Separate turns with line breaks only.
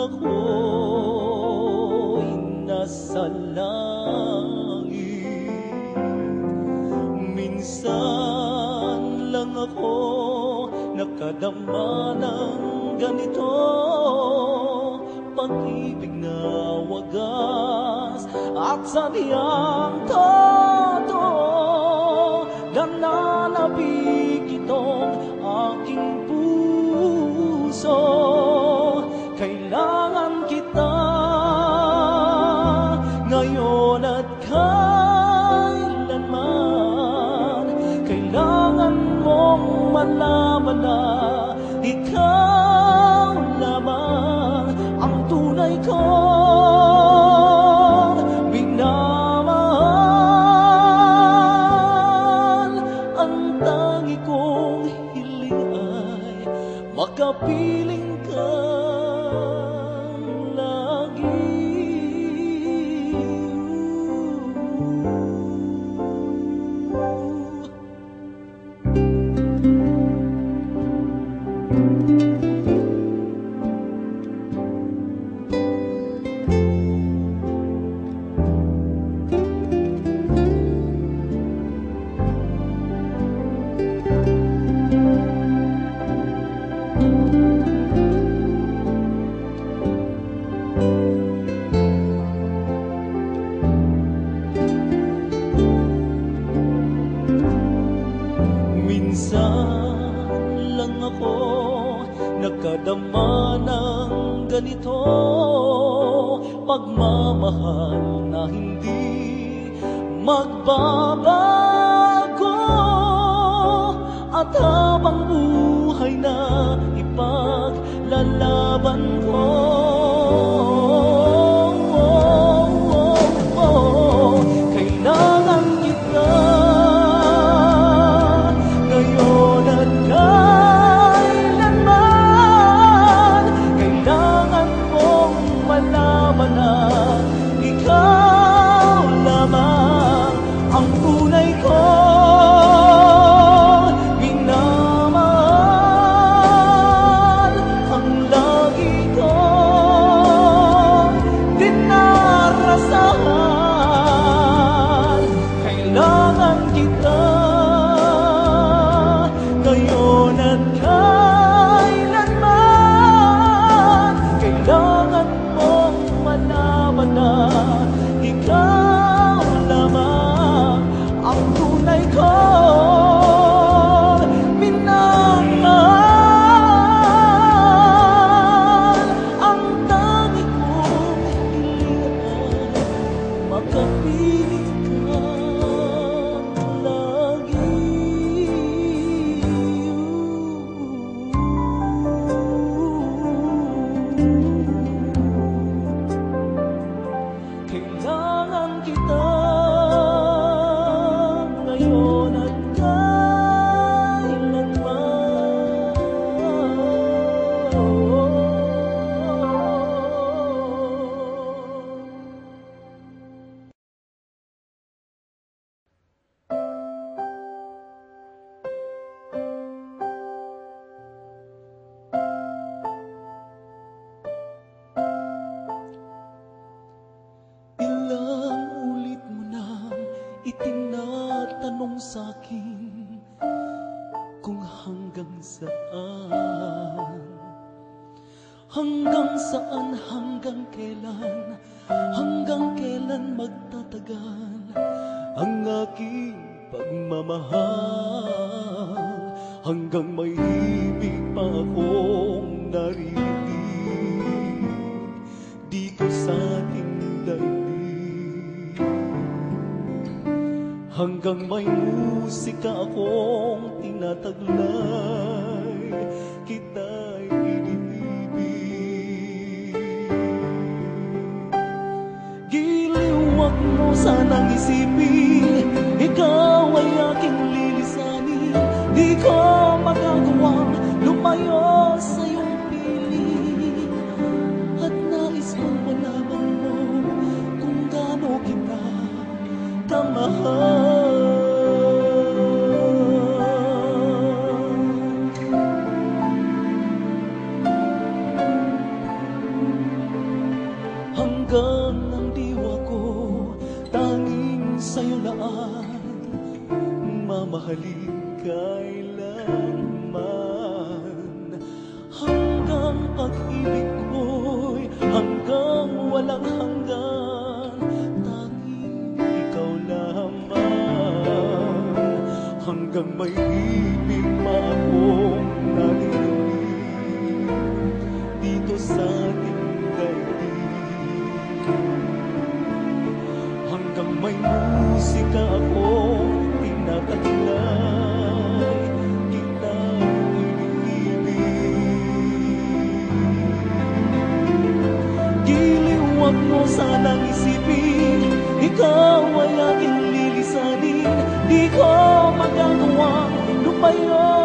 ako'y nasa langit. Minsan lang ako nakadama ng ganito, pag-ibig na wagas at sadyang totoo. Nananabik itong aking puso, kailangan kita ngayon at kailanman. Kailangan mong malaman na ikaw lamang ang tunay kong minamahal. Ang tangi kong hiling ay makapiling kang lagi. Minsan lang ako nakadama ng ganito, pagmamahal na hindi magbabago, at habang buhay na ipaglalaban ko. Kailangan kita ngayon at kailanman. Kailangan mong malaman na ikaw lamang ang tunay ko minamahal. Ang lagi ko dinarasahan. Kailangan kita ngayon at kailanman. Kailangan mong malaman na ikaw lamang ang tunay ko minamahal. Ang tangi kong hiling ay makapiling kang lagi. Kailangan kita ngayon at ilang ulit mo nang itinatanong sa'kin kung hanggang saan, hanggang kailan magtatagal ang aking pagmamahal, hanggang may himig pa akong naririnig dito sa ating daigdig, hanggang may musika akong tinataglay, kita'y iniibig. Giliw, wag mo sanang isipin, ikaw ay aking lilisanin. Di ko magagawang lumayo sa iyong piling, at nais kong malaman mo kung gaano kita kamahal. mamahalin kailanman. Hanggang pag-ibig ko'y hanggang walang hanggan, tanging ikaw lamang. Hanggang may ibig pa akong naririnig dito sa ating daigdig. Hanggang may musika akong tinataglay, kita'y iniibig. Giliw wag mo sanang isipin, ikaw ay aking lilisanin. Di ko magagawang lumayo